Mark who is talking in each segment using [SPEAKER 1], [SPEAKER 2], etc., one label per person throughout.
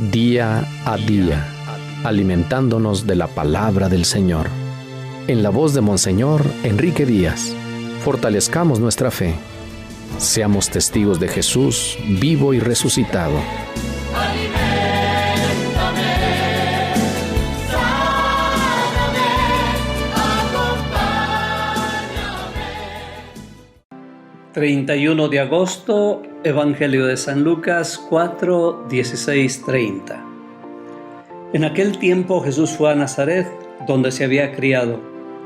[SPEAKER 1] día a día, alimentándonos de la palabra del Señor. En la voz de Monseñor Enrique Díaz, fortalezcamos nuestra fe. Seamos testigos de Jesús vivo y resucitado.
[SPEAKER 2] Aliméntame, sáname, acompáñame. 31 de agosto, Evangelio de San Lucas 4, 16, 30. En aquel tiempo Jesús fue a Nazaret, donde se había criado.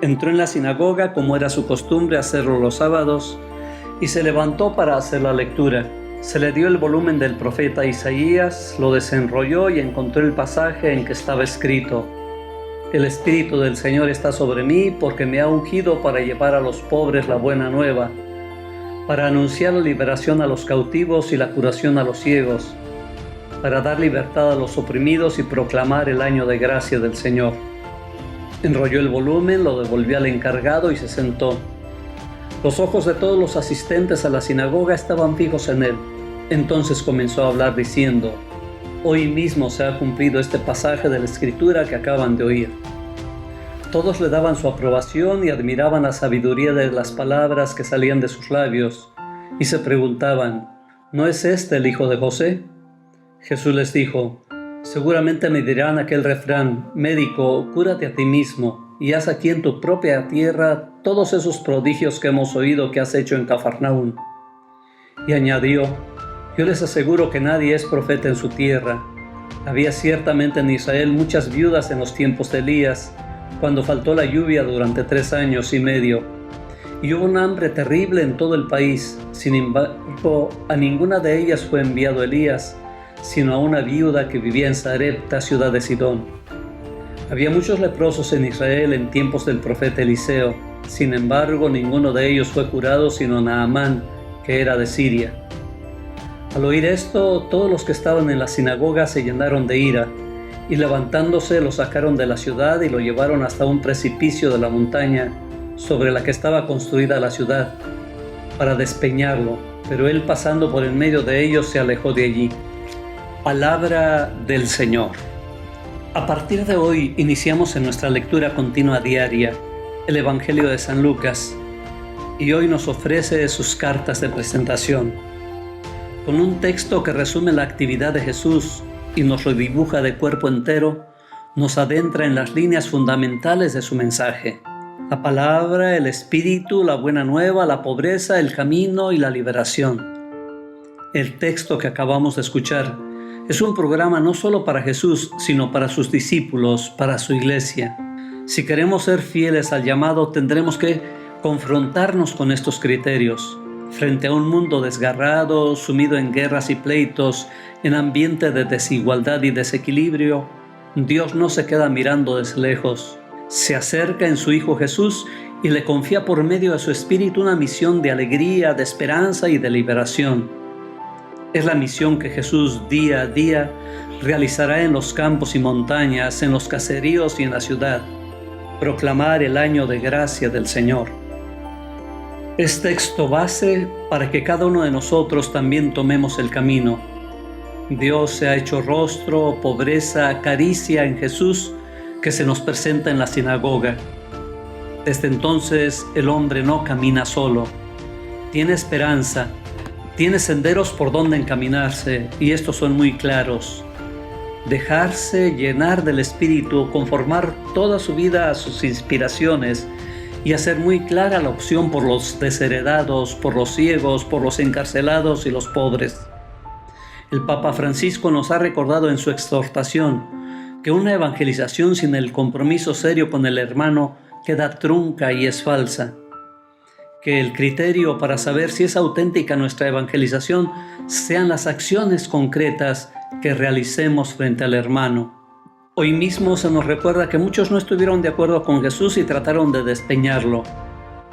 [SPEAKER 2] Entró en la sinagoga, como era su costumbre hacerlo los sábados, y se levantó para hacer la lectura. Se le dio el volumen del profeta Isaías, lo desenrolló y encontró el pasaje en que estaba escrito: El Espíritu del Señor está sobre mí, porque me ha ungido para llevar a los pobres la buena nueva, para anunciar la liberación a los cautivos y la curación a los ciegos, para dar libertad a los oprimidos y proclamar el año de gracia del Señor. Enrolló el volumen, lo devolvió al encargado y se sentó. Los ojos de todos los asistentes a la sinagoga estaban fijos en él. Entonces comenzó a hablar diciendo: Hoy mismo se ha cumplido este pasaje de la Escritura que acaban de oír. Todos le daban su aprobación y admiraban la sabiduría de las palabras que salían de sus labios, y se preguntaban: ¿no es este el hijo de José? Jesús les dijo: seguramente me dirán aquel refrán: médico, cúrate a ti mismo, y haz aquí en tu propia tierra todos esos prodigios que hemos oído que has hecho en Cafarnaúm. Y añadió: yo les aseguro que nadie es profeta en su tierra. Había ciertamente en Israel muchas viudas en los tiempos de Elías, cuando faltó la lluvia durante 3 años y medio, y hubo un hambre terrible en todo el país. Sin embargo, a ninguna de ellas fue enviado Elías, sino a una viuda que vivía en Sarepta, ciudad de Sidón. Había muchos leprosos en Israel en tiempos del profeta Eliseo. Sin embargo, ninguno de ellos fue curado, sino Naamán, que era de Siria. Al oír esto, todos los que estaban en la sinagoga se llenaron de ira, y levantándose lo sacaron de la ciudad y lo llevaron hasta un precipicio de la montaña sobre la que estaba construida la ciudad, para despeñarlo, pero él, pasando por en medio de ellos, se alejó de allí. Palabra del Señor. A partir de hoy iniciamos en nuestra lectura continua diaria el Evangelio de San Lucas, y hoy nos ofrece sus cartas de presentación, con un texto que resume la actividad de Jesús y nos lo dibuja de cuerpo entero. Nos adentra en las líneas fundamentales de su mensaje: la palabra, el espíritu, la buena nueva, la pobreza, el camino y la liberación. El texto que acabamos de escuchar es un programa no solo para Jesús, sino para sus discípulos, para su iglesia. Si queremos ser fieles al llamado, tendremos que confrontarnos con estos criterios. Frente a un mundo desgarrado, sumido en guerras y pleitos, en ambiente de desigualdad y desequilibrio, Dios no se queda mirando desde lejos. Se acerca en su Hijo Jesús y le confía por medio de su Espíritu una misión de alegría, de esperanza y de liberación. Es la misión que Jesús día a día realizará en los campos y montañas, en los caseríos y en la ciudad: proclamar el año de gracia del Señor. Es texto base para que cada uno de nosotros también tomemos el camino. Dios se ha hecho rostro, pobreza, caricia en Jesús, que se nos presenta en la sinagoga. Desde entonces el hombre no camina solo, tiene esperanza, tiene senderos por donde encaminarse, y estos son muy claros: dejarse llenar del Espíritu, conformar toda su vida a sus inspiraciones y hacer muy clara la opción por los desheredados, por los ciegos, por los encarcelados y los pobres. El Papa Francisco nos ha recordado en su exhortación que una evangelización sin el compromiso serio con el hermano queda trunca y es falsa. Que el criterio para saber si es auténtica nuestra evangelización sean las acciones concretas que realicemos frente al hermano. Hoy mismo se nos recuerda que muchos no estuvieron de acuerdo con Jesús y trataron de despeñarlo.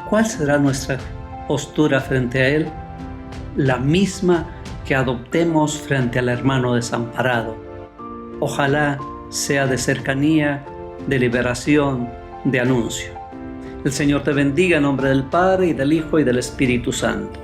[SPEAKER 2] ¿Cuál será nuestra postura frente a él? La misma que adoptemos frente al hermano desamparado. Ojalá sea de cercanía, de liberación, de anuncio. El Señor te bendiga en nombre del Padre, y del Hijo, y del Espíritu Santo.